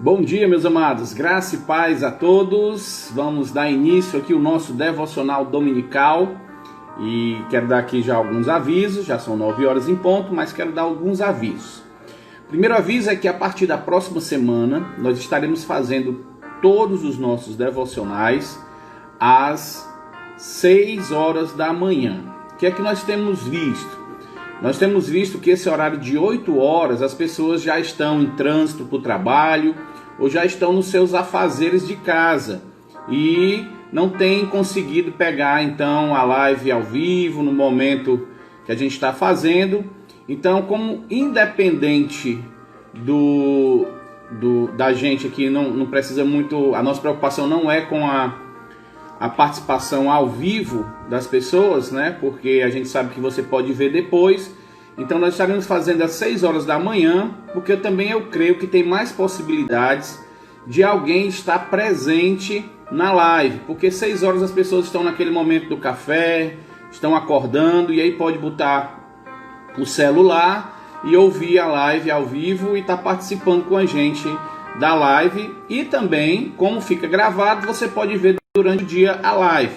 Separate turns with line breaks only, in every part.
Bom dia, meus amados, graça e paz a todos. Vamos dar início aqui ao nosso devocional dominical e quero dar aqui já alguns avisos. Já são 9 horas em ponto, mas quero dar alguns avisos. Primeiro aviso é que a partir da próxima semana nós estaremos fazendo todos os nossos devocionais às 6 horas da manhã. O que é que nós temos visto? Nós temos visto que esse horário de 8 horas as pessoas já estão em trânsito para o trabalho ou já estão nos seus afazeres de casa e não têm conseguido pegar então a live ao vivo no momento que a gente está fazendo. Então, como independente da gente aqui, não precisa muito, a nossa preocupação não é com a participação ao vivo das pessoas, né? Porque a gente sabe que você pode ver depois. Então nós estaremos fazendo às 6 horas da manhã, porque eu creio que tem mais possibilidades de alguém estar presente na live, porque 6 horas as pessoas estão naquele momento do café, estão acordando, e aí pode botar o celular e ouvir a live ao vivo e estar participando com a gente da live. E também, como fica gravado, você pode ver durante o dia a live.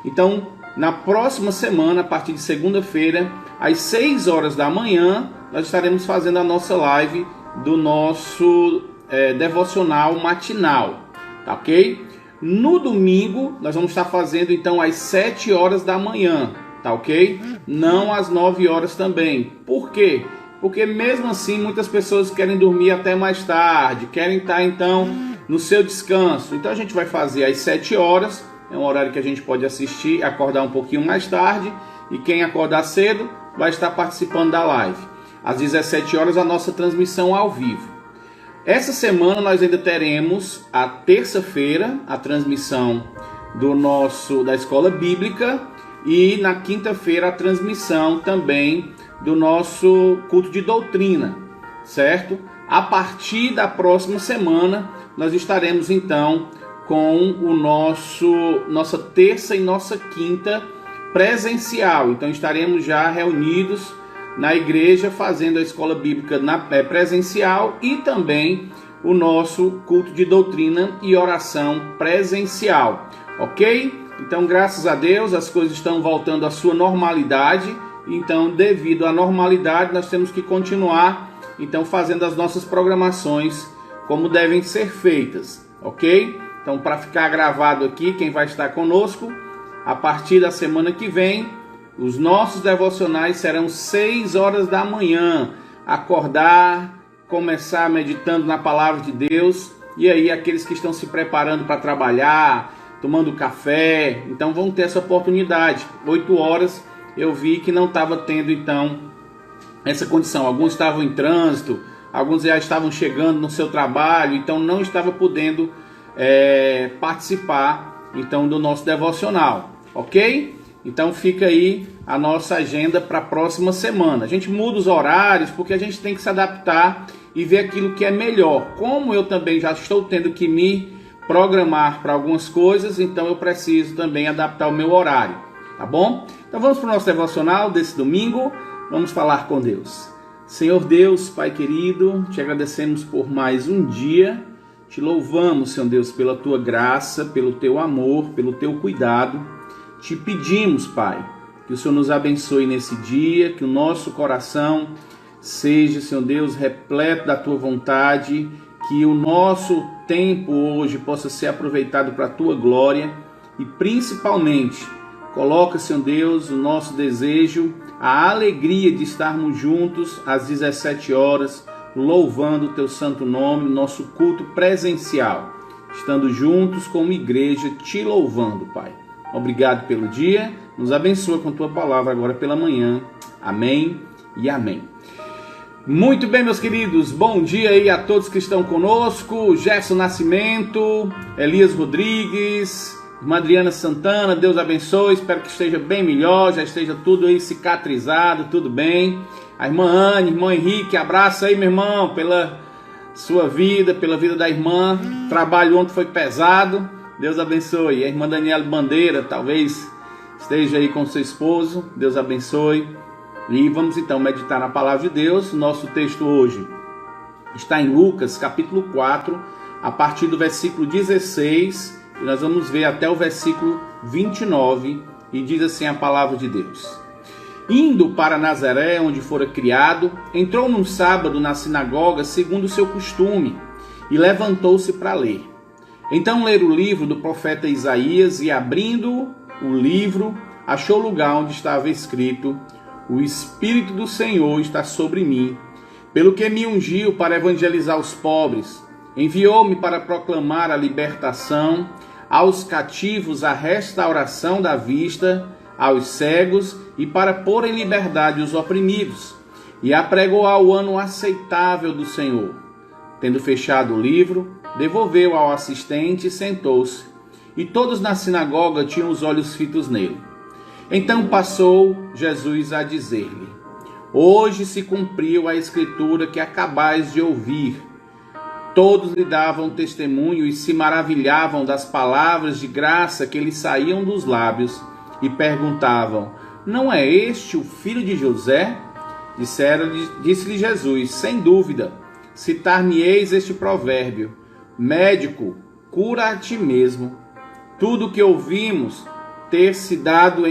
Então, na próxima semana, a partir de segunda-feira, às 6 horas da manhã, nós estaremos fazendo a nossa live do nosso devocional matinal, tá ok? No domingo, nós vamos estar fazendo então às 7 horas da manhã, tá ok? Não às 9 horas também. Por quê? Porque mesmo assim, muitas pessoas querem dormir até mais tarde, querem estar então no seu descanso. Então a gente vai fazer às 7 horas, é um horário que a gente pode assistir, acordar um pouquinho mais tarde, e quem acordar cedo vai estar participando da live. Às 17 horas a nossa transmissão ao vivo. Essa semana nós ainda teremos a terça-feira a transmissão da escola bíblica, e na quinta-feira a transmissão também do nosso culto de doutrina, certo? A partir da próxima semana nós estaremos então com o nossa terça e nossa quinta presencial. Então estaremos já reunidos na igreja fazendo a escola bíblica presencial e também o nosso culto de doutrina e oração presencial, ok? Então, graças a Deus, as coisas estão voltando à sua normalidade. Então, devido à normalidade, nós temos que continuar então fazendo as nossas programações como devem ser feitas, ok? Então, para ficar gravado aqui, quem vai estar conosco, a partir da semana que vem, os nossos devocionais serão 6 horas da manhã. Acordar, começar meditando na palavra de Deus, e aí aqueles que estão se preparando para trabalhar, tomando café, então vão ter essa oportunidade. 8 horas eu vi que não estava tendo então essa condição. Alguns estavam em trânsito, alguns já estavam chegando no seu trabalho, então não estava podendo participar então do nosso devocional, ok? Então fica aí a nossa agenda para a próxima semana. A gente muda os horários porque a gente tem que se adaptar e ver aquilo que é melhor. Como eu também já estou tendo que me programar para algumas coisas, então eu preciso também adaptar o meu horário, tá bom? Então vamos para o nosso devocional desse domingo. Vamos falar com Deus. Senhor Deus, Pai querido, te agradecemos por mais um dia. Te louvamos, Senhor Deus, pela tua graça, pelo teu amor, pelo teu cuidado. Te pedimos, Pai, que o Senhor nos abençoe nesse dia, que o nosso coração seja, Senhor Deus, repleto da tua vontade, que o nosso tempo hoje possa ser aproveitado para a tua glória e principalmente coloca, Senhor Deus, o nosso desejo, a alegria de estarmos juntos às 17 horas, louvando o teu santo nome, nosso culto presencial, estando juntos como igreja, te louvando, Pai. Obrigado pelo dia, nos abençoa com tua palavra agora pela manhã. Amém e amém. Muito bem, meus queridos, bom dia aí a todos que estão conosco. Gerson Nascimento, Elias Rodrigues, irmã Adriana Santana, Deus abençoe, espero que esteja bem melhor, já esteja tudo aí cicatrizado, tudo bem. A irmã Anne, irmão Henrique, abraço aí, meu irmão, pela sua vida, pela vida da irmã. O trabalho ontem foi pesado, Deus abençoe. A irmã Daniela Bandeira, talvez esteja aí com seu esposo, Deus abençoe. E vamos então meditar na palavra de Deus. Nosso texto hoje está em Lucas capítulo 4, a partir do versículo 16, e nós vamos ver até o versículo 29, e diz assim a palavra de Deus. Indo para Nazaré, onde fora criado, entrou num sábado na sinagoga, segundo o seu costume, e levantou-se para ler. Então leu o livro do profeta Isaías, e abrindo o livro, achou o lugar onde estava escrito: O Espírito do Senhor está sobre mim, pelo que me ungiu para evangelizar os pobres, enviou-me para proclamar a libertação aos cativos, a restauração da vista aos cegos, e para pôr em liberdade os oprimidos, e apregoar o ano aceitável do Senhor. Tendo fechado o livro, devolveu ao assistente e sentou-se, e todos na sinagoga tinham os olhos fitos nele. Então passou Jesus a dizer-lhe: Hoje se cumpriu a escritura que acabais de ouvir. Todos lhe davam testemunho e se maravilhavam das palavras de graça que lhe saíam dos lábios, e perguntavam: Não é este o filho de José? Disse-lhe Jesus: Sem dúvida, citar-me-eis este provérbio: Médico, cura a ti mesmo. Tudo o que ouvimos ter se dado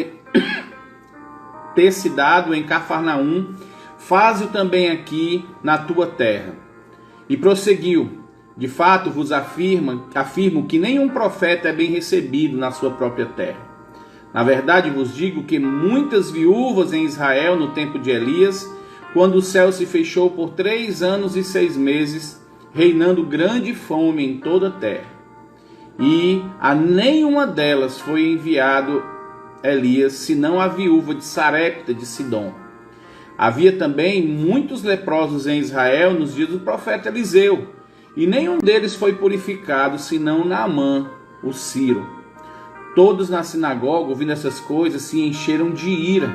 em Cafarnaum, faze-o também aqui na tua terra. E prosseguiu: De fato vos afirmo que nenhum profeta é bem recebido na sua própria terra. Na verdade vos digo que muitas viúvas em Israel no tempo de Elias, quando o céu se fechou por 3 anos e 6 meses, reinando grande fome em toda a terra, e a nenhuma delas foi enviado Elias, senão a viúva de Sarepta de Sidom. Havia também muitos leprosos em Israel nos dias do profeta Eliseu, e nenhum deles foi purificado, senão Naamã, o sírio. Todos na sinagoga, ouvindo essas coisas, se encheram de ira,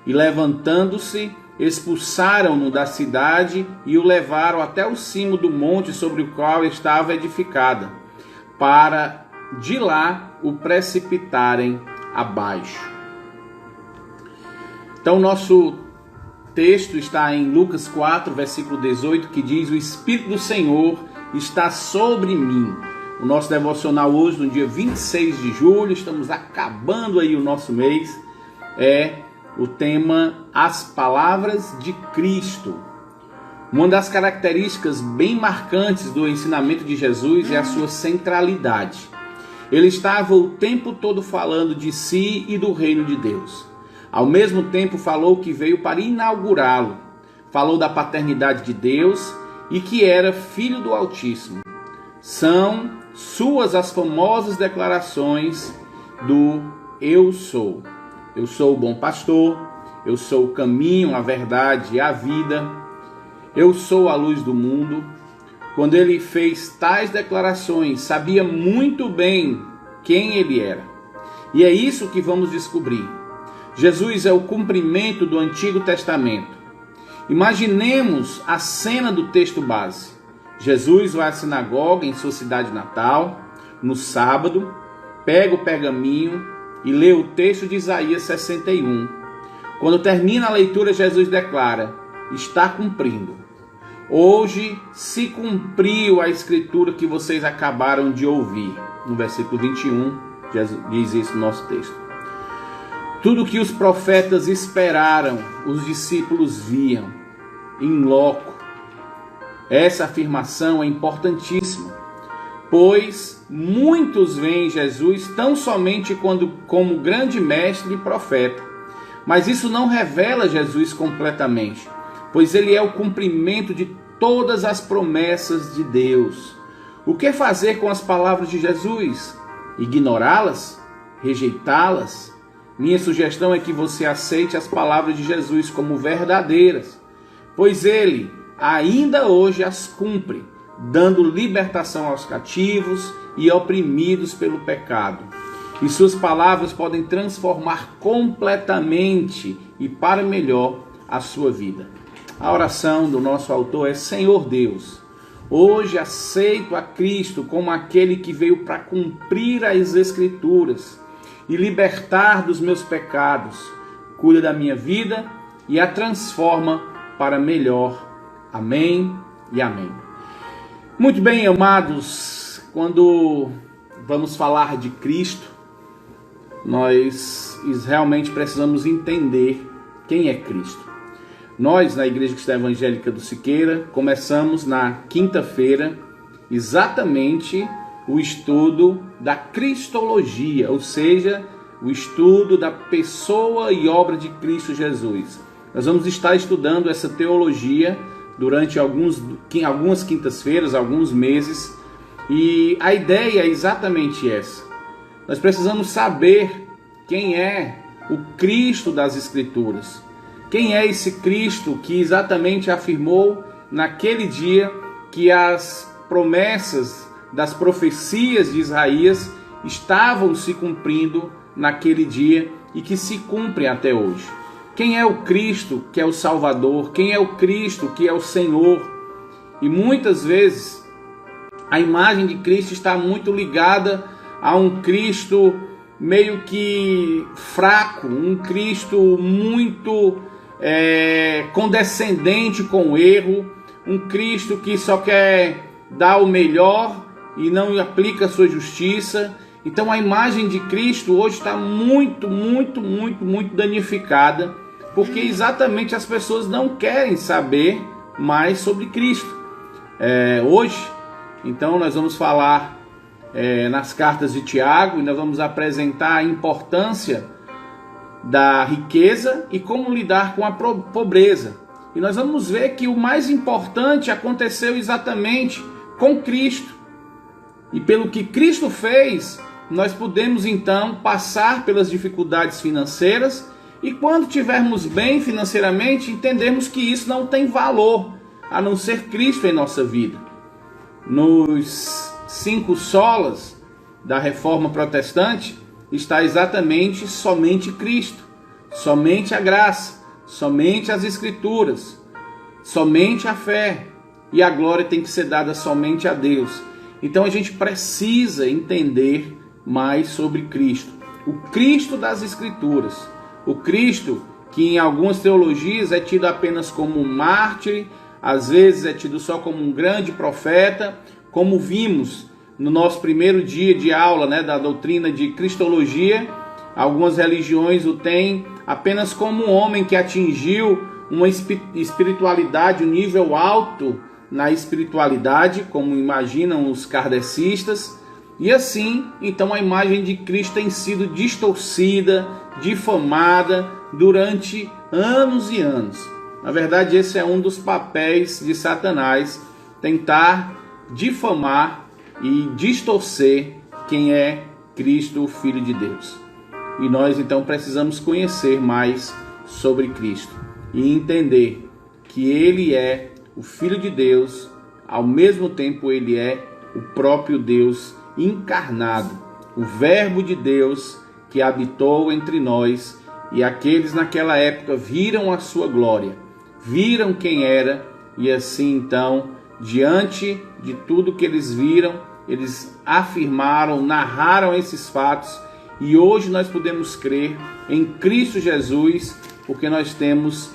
e levantando-se, expulsaram-no da cidade e o levaram até o cimo do monte sobre o qual estava edificada, para de lá o precipitarem abaixo. Então nosso texto está em Lucas 4, versículo 18, que diz: O Espírito do Senhor está sobre mim. O nosso devocional hoje, no dia 26 de julho, estamos acabando aí o nosso mês, é o tema As Palavras de Cristo. Uma das características bem marcantes do ensinamento de Jesus é a sua centralidade. Ele estava o tempo todo falando de si e do reino de Deus. Ao mesmo tempo falou que veio para inaugurá-lo. Falou da paternidade de Deus e que era filho do Altíssimo. São suas as famosas declarações do Eu sou. Eu sou o bom pastor, eu sou o caminho, a verdade e a vida, eu sou a luz do mundo. Quando ele fez tais declarações, sabia muito bem quem ele era. E é isso que vamos descobrir. Jesus é o cumprimento do Antigo Testamento. Imaginemos a cena do texto base. Jesus vai à sinagoga em sua cidade natal, no sábado, pega o pergaminho e lê o texto de Isaías 61. Quando termina a leitura, Jesus declara: Está cumprindo. Hoje se cumpriu a escritura que vocês acabaram de ouvir. No versículo 21, Jesus diz isso no nosso texto. Tudo que os profetas esperaram, os discípulos viam, in loco. Essa afirmação é importantíssima, pois muitos veem Jesus tão somente como grande mestre e profeta, mas isso não revela Jesus completamente, pois ele é o cumprimento de todas as promessas de Deus. O que fazer com as palavras de Jesus? Ignorá-las? Rejeitá-las? Minha sugestão é que você aceite as palavras de Jesus como verdadeiras, pois ele ainda hoje as cumpre, dando libertação aos cativos e oprimidos pelo pecado. E suas palavras podem transformar completamente e para melhor a sua vida. A oração do nosso autor é: Senhor Deus, hoje aceito a Cristo como aquele que veio para cumprir as Escrituras e libertar dos meus pecados. Cuida da minha vida e a transforma para melhor. Amém e amém. Muito bem, amados, quando vamos falar de Cristo, nós realmente precisamos entender quem é Cristo. Nós, na Igreja Cristã Evangélica do Siqueira, começamos na quinta-feira exatamente o estudo da Cristologia, ou seja, o estudo da pessoa e obra de Cristo Jesus. Nós vamos estar estudando essa teologia durante algumas quintas-feiras, alguns meses, e a ideia é exatamente essa. Nós precisamos saber quem é o Cristo das Escrituras. Quem é esse Cristo que exatamente afirmou naquele dia que as promessas das profecias de Isaías estavam se cumprindo naquele dia e que se cumprem até hoje? Quem é o Cristo que é o Salvador? Quem é o Cristo que é o Senhor? E muitas vezes a imagem de Cristo está muito ligada a um Cristo meio que fraco, um Cristo muito condescendente com o erro, um Cristo que só quer dar o melhor e não aplica a sua justiça. Então a imagem de Cristo hoje está muito danificada, porque exatamente as pessoas não querem saber mais sobre Cristo. Hoje, então, nós vamos falar nas cartas de Tiago, e nós vamos apresentar a importância da riqueza e como lidar com a pobreza. E nós vamos ver que o mais importante aconteceu exatamente com Cristo. E pelo que Cristo fez, nós podemos então passar pelas dificuldades financeiras, e quando estivermos bem financeiramente, entendermos que isso não tem valor a não ser Cristo em nossa vida. Nos 5 solas da Reforma Protestante está exatamente somente Cristo, somente a graça, somente as Escrituras, somente a fé, e a glória tem que ser dada somente a Deus. Então a gente precisa entender mais sobre Cristo, o Cristo das Escrituras, o Cristo que em algumas teologias é tido apenas como um mártir, às vezes é tido só como um grande profeta, como vimos no nosso primeiro dia de aula, da doutrina de Cristologia. Algumas religiões o têm apenas como um homem que atingiu uma espiritualidade, um nível alto na espiritualidade, como imaginam os kardecistas. E assim, então a imagem de Cristo tem sido distorcida, difamada durante anos e anos. Na verdade, esse é um dos papéis de Satanás, tentar difamar e distorcer quem é Cristo, o Filho de Deus. E nós então precisamos conhecer mais sobre Cristo e entender que Ele é o Filho de Deus, ao mesmo tempo Ele é o próprio Deus encarnado, o Verbo de Deus que habitou entre nós, e aqueles naquela época viram a sua glória, viram quem era, e assim então, diante de tudo que eles viram, eles afirmaram, narraram esses fatos, e hoje nós podemos crer em Cristo Jesus, porque nós temos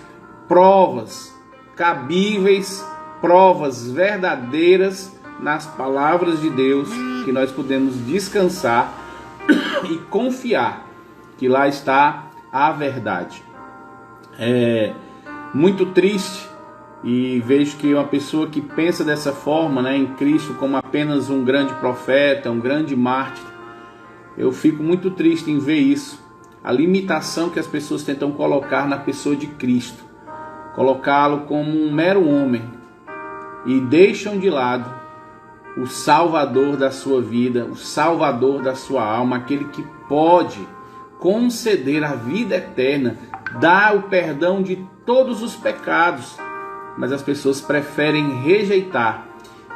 provas cabíveis, provas verdadeiras nas palavras de Deus, que nós podemos descansar e confiar que lá está a verdade. É muito triste, e vejo que uma pessoa que pensa dessa forma, em Cristo como apenas um grande profeta, um grande mártir, eu fico muito triste em ver isso, a limitação que as pessoas tentam colocar na pessoa de Cristo, colocá-lo como um mero homem, e deixam de lado o Salvador da sua vida, o Salvador da sua alma, aquele que pode conceder a vida eterna, dar o perdão de todos os pecados, mas as pessoas preferem rejeitar.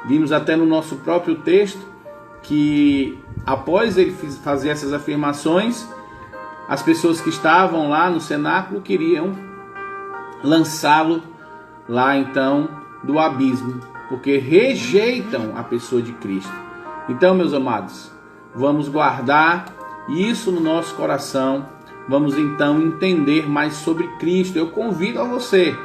Vimos até no nosso próprio texto que após ele fazer essas afirmações, as pessoas que estavam lá no cenáculo queriam lançá-lo lá então do abismo, porque rejeitam a pessoa de Cristo. Então, meus amados, vamos guardar isso no nosso coração, vamos então entender mais sobre Cristo. Eu convido a você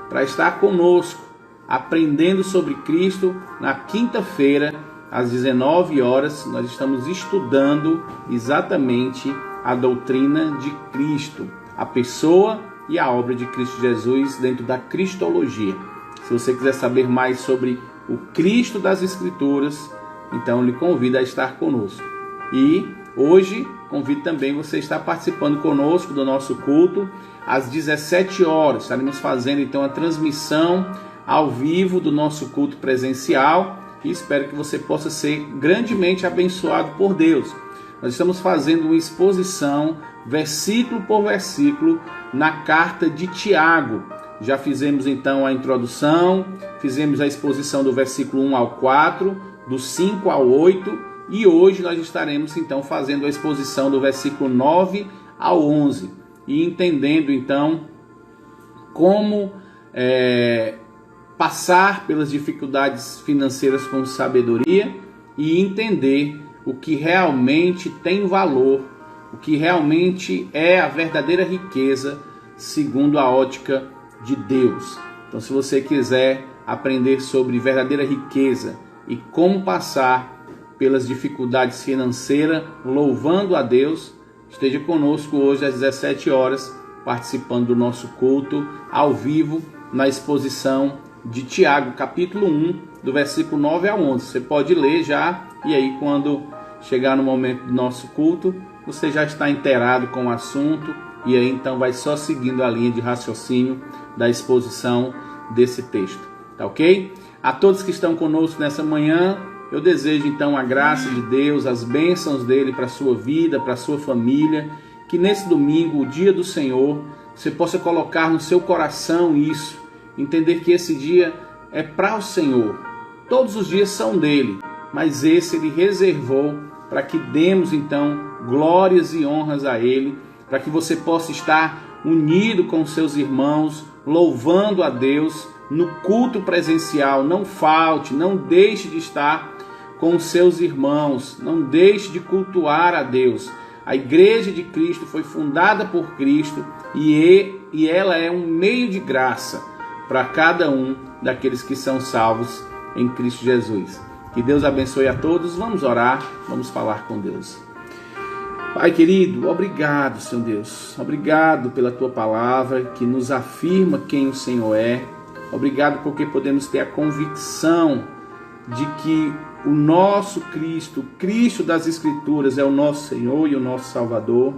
para estar conosco Aprendendo sobre Cristo. Na quinta-feira, às 19 horas, nós estamos estudando exatamente a doutrina de Cristo, a pessoa e a obra de Cristo Jesus dentro da Cristologia. Se você quiser saber mais sobre o Cristo das Escrituras, então lhe convido a estar conosco. E hoje convido também você a estar participando conosco do nosso culto às 17 horas. Estaremos fazendo então a transmissão ao vivo do nosso culto presencial e espero que você possa ser grandemente abençoado por Deus. Nós estamos fazendo uma exposição, versículo por versículo, na carta de Tiago. Já fizemos então a introdução, fizemos a exposição do versículo 1 ao 4, do 5 ao 8, e hoje nós estaremos então fazendo a exposição do versículo 9 ao 11, e entendendo então como passar pelas dificuldades financeiras com sabedoria e entender o que realmente tem valor, o que realmente é a verdadeira riqueza segundo a ótica de Deus. Então, se você quiser aprender sobre verdadeira riqueza e como passar pelas dificuldades financeiras louvando a Deus, esteja conosco hoje às 17 horas, participando do nosso culto ao vivo na exposição de Tiago, capítulo 1, do versículo 9 ao 11. Você pode ler já, e aí quando chegar no momento do nosso culto, você já está inteirado com o assunto, e aí então vai só seguindo a linha de raciocínio da exposição desse texto, tá ok? A todos que estão conosco nessa manhã, eu desejo então a graça de Deus, as bênçãos dele para a sua vida, para a sua família, que nesse domingo, o dia do Senhor, você possa colocar no seu coração isso, entender que esse dia é para o Senhor. Todos os dias são dele, mas esse ele reservou para que demos então glórias e honras a ele, para que você possa estar unido com seus irmãos, louvando a Deus no culto presencial. Não falte, não deixe de estar com os seus irmãos, não deixe de cultuar a Deus. A Igreja de Cristo foi fundada por Cristo e ela é um meio de graça para cada um daqueles que são salvos em Cristo Jesus. Que Deus abençoe a todos. Vamos orar, vamos falar com Deus. Pai querido, obrigado, Senhor Deus. Obrigado pela Tua palavra que nos afirma quem o Senhor é. Obrigado porque podemos ter a convicção de que o nosso Cristo, o Cristo das Escrituras, é o nosso Senhor e o nosso Salvador.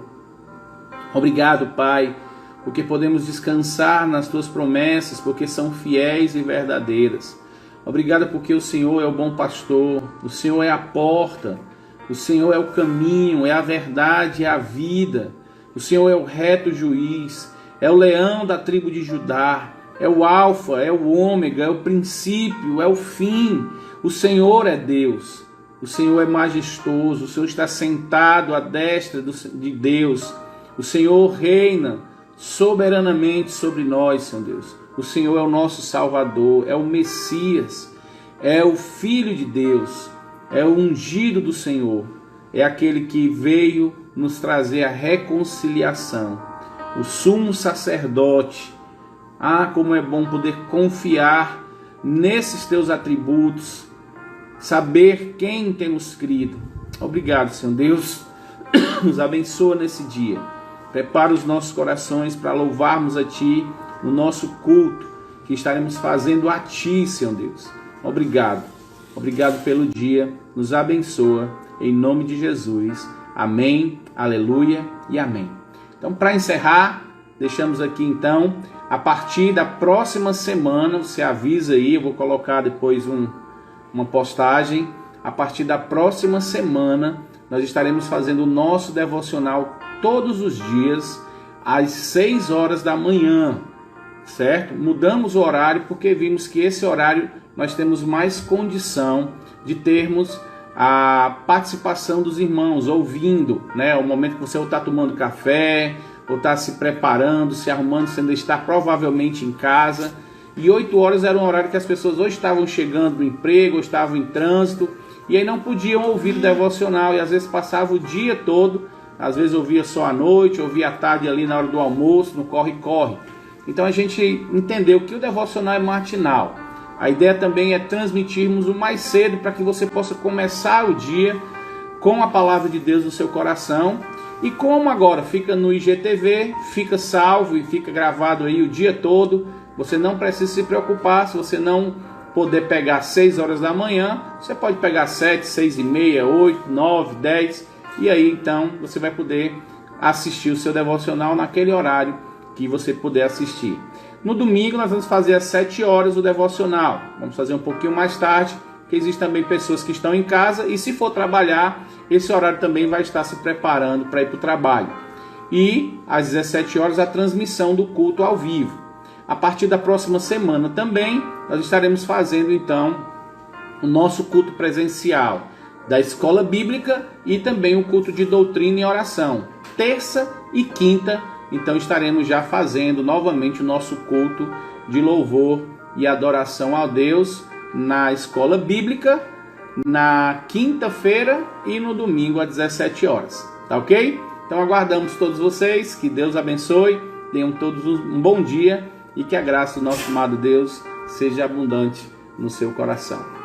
Obrigado, Pai, porque podemos descansar nas Tuas promessas, porque são fiéis e verdadeiras. Obrigado porque o Senhor é o bom pastor, o Senhor é a porta, o Senhor é o caminho, é a verdade, é a vida. O Senhor é o reto juiz, é o leão da tribo de Judá, é o alfa, é o ômega, é o princípio, é o fim. O Senhor é Deus, o Senhor é majestoso, o Senhor está sentado à destra de Deus. O Senhor reina soberanamente sobre nós, Senhor Deus. O Senhor é o nosso Salvador, é o Messias, é o Filho de Deus, é o ungido do Senhor, é aquele que veio nos trazer a reconciliação, o sumo sacerdote. Ah, como é bom poder confiar nesses teus atributos, saber quem temos crido. Obrigado, Senhor Deus, nos abençoa nesse dia. Prepara os nossos corações para louvarmos a Ti no nosso culto que estaremos fazendo a Ti, Senhor Deus. Obrigado. Obrigado pelo dia. Nos abençoa. Em nome de Jesus. Amém, aleluia e amém. Então, para encerrar, deixamos aqui então, a partir da próxima semana, você avisa aí, eu vou colocar depois uma postagem. A partir da próxima semana, nós estaremos fazendo o nosso devocional todos os dias, às 6 horas da manhã, certo? Mudamos o horário porque vimos que esse horário nós temos mais condição de termos a participação dos irmãos, ouvindo, né? O momento que você ou está tomando café, ou está se preparando, se arrumando, você ainda está provavelmente em casa. E 8 horas era um horário que as pessoas ou estavam chegando do emprego, ou estavam em trânsito, e aí não podiam ouvir o devocional, e às vezes passava o dia todo, às vezes ouvia só à noite, ouvia à tarde ali na hora do almoço, no corre-corre. Então a gente entendeu que o devocional é matinal, A ideia também é transmitirmos o mais cedo para que você possa começar o dia com a palavra de Deus no seu coração. E como agora fica no IGTV, fica salvo e fica gravado aí o dia todo, você não precisa se preocupar. Se você não poder pegar 6 horas da manhã, você pode pegar 7, 6 e meia, 8, 9, 10, e aí então você vai poder assistir o seu devocional naquele horário que você puder assistir. No domingo nós vamos fazer às 7 horas o devocional, vamos fazer um pouquinho mais tarde, porque existem também pessoas que estão em casa e se for trabalhar, esse horário também vai estar se preparando para ir para o trabalho. E às 17 horas a transmissão do culto ao vivo. A partir da próxima semana também nós estaremos fazendo então o nosso culto presencial da escola bíblica e também o culto de doutrina e oração. Terça e quinta, então estaremos já fazendo novamente o nosso culto de louvor e adoração a Deus na escola bíblica, na quinta-feira e no domingo às 17 horas. Tá ok? Então aguardamos todos vocês, que Deus abençoe, tenham todos um bom dia e que a graça do nosso amado Deus seja abundante no seu coração.